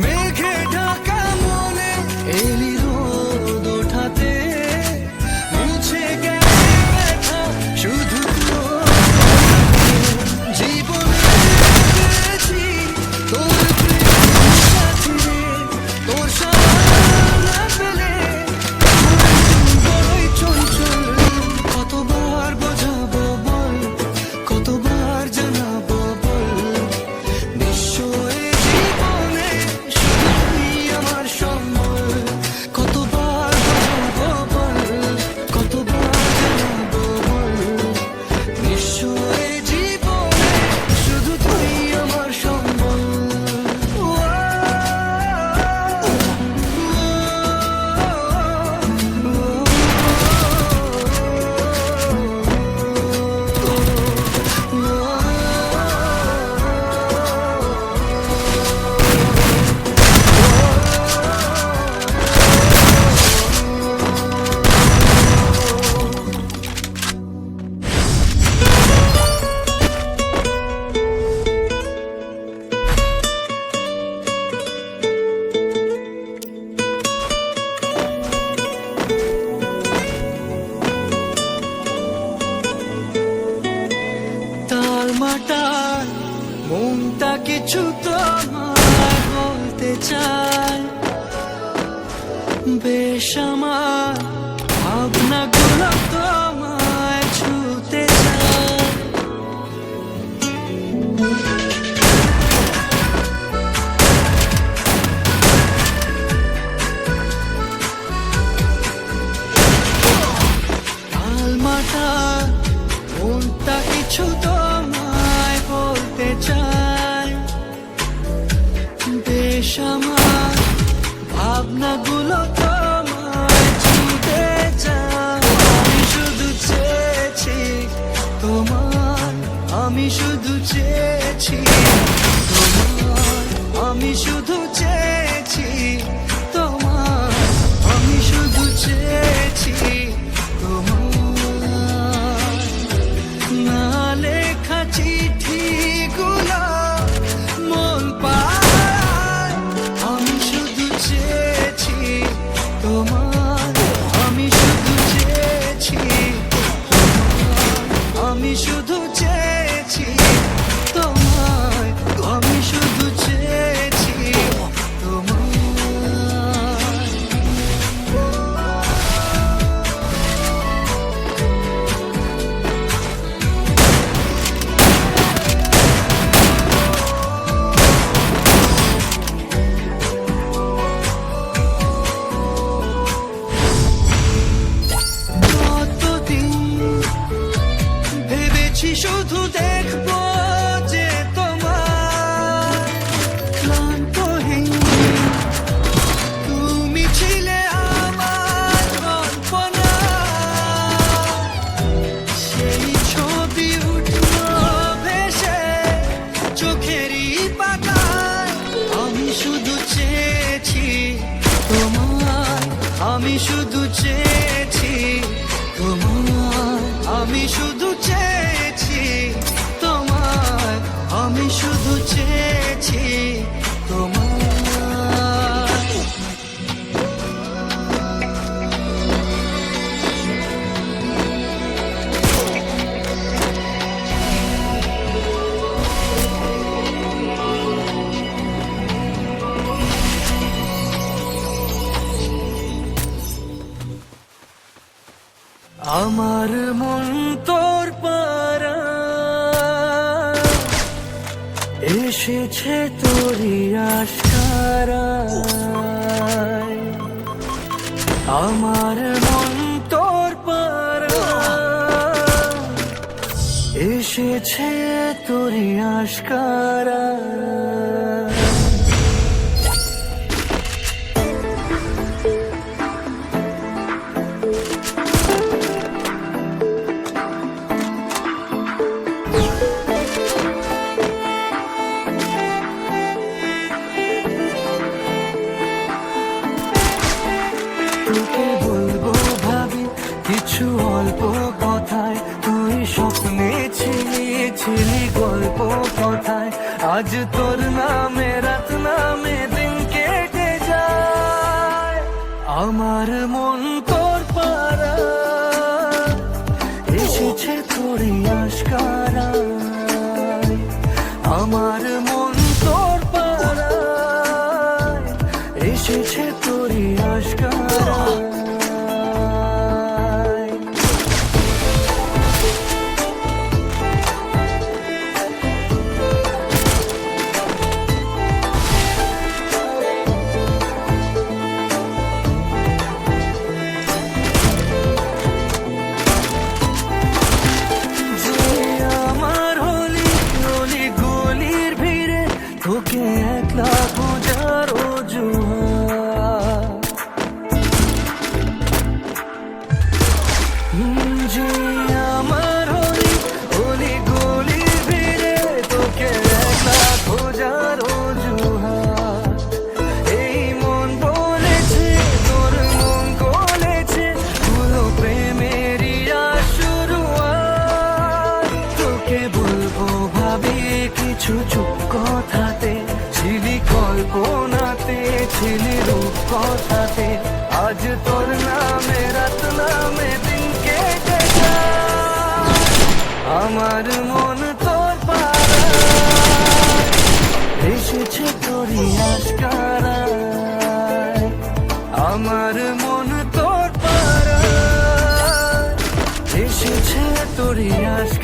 মেঘে ঢাকা মনে এলি রোদ ওঠাতে, মুছে গেছে ব্যথা শুধু তোর জীবনে পেয়েছি তোর প্রেম সাথী রে, তোর সারা পেলে বড়ই চঞ্চল। কতবার বোঝাবো বল, কতবার জানাবো বল, বিশ্ব এ জীবনে শুধুই আমার সম্বল। কতবার বোঝাবো বল, কতবার জানাবো বল, বিশ্ব এ জীবনে শুধু তুই আমার সম্বল। তালমাটার মনটা কিছু তোমায় বলতে চায়, বেশ আমার ভাবনাগুলো তোমায় ছুতে চায়। তালমাটার মনটা কিছু তোমায় বলতে চায়, বেশ আমার ভাবনাগুলো তোমায় ছুঁতে চায়। আমি শুধু চেয়েছি তোমার, আমি শুধু চেয়েছি তোমার, আমি শুধু চেয়েছি তোমার, আমি শুধু চেয়েছি তোমার। না লেখা চিঠিগুলো মন পায়, আমি শুধু চেয়েছি তোমার, আমি শুধু চেয়েছি তোমার, আমি শুধু চেয়েছি তোমার, আমি শুধু চেয়েছি তোমার। কতদিন ভেবেছি শুধু দেখবো যে তোমার ক্লান্তহীন তুমি ছিলে আমার কল্পনা, সেই ছবি উঠলো ভেসে চোখেরই পাতায়। আমি শুধু চেয়েছি তোমার, আমি শুধু চেয়েছি তোমার, আমি শুধু চেয়েছি তোমার, আমি শুধু চেয়েছি তোমার। আমার মন তোর পারা এসেছে তোরই আশকারায়, আমার মন তোর পারা এসেছে তোরই আশকারায়। তোকে বলবো ভাবি কিছু অল্প কথায়, তুই স্বপ্নে ছিলি গল্প কথায়। আজ তোর নামে রাত নামে দিন আমার মন তোর পাড়া এসেছে তোরে আশকারা, আমার মন তোর পাড়া এসেছে তোরে আশকারা। তোকে একলা খোঁজার অজুহাত, যে আমার অলি গলির ভিড়ে তোকে একলা খোঁজার অজুহাত। এই মন বলেছে তোর মন গলেছে, হলো প্রেমেরই শুরুয়াত। তোকে বলবো ভাবি কিছু চুপ কথাতে, ছিলি কল্পনাতে, ছিলি রূপ কথাতে, আজ তোর নামে রাত নামে দিন কেটে যায়। আমার মন তোর পাড়া এসেছে তোরই আশকারায়, আমার মন তোর পাড়া এসেছে তোরই আশকারায়।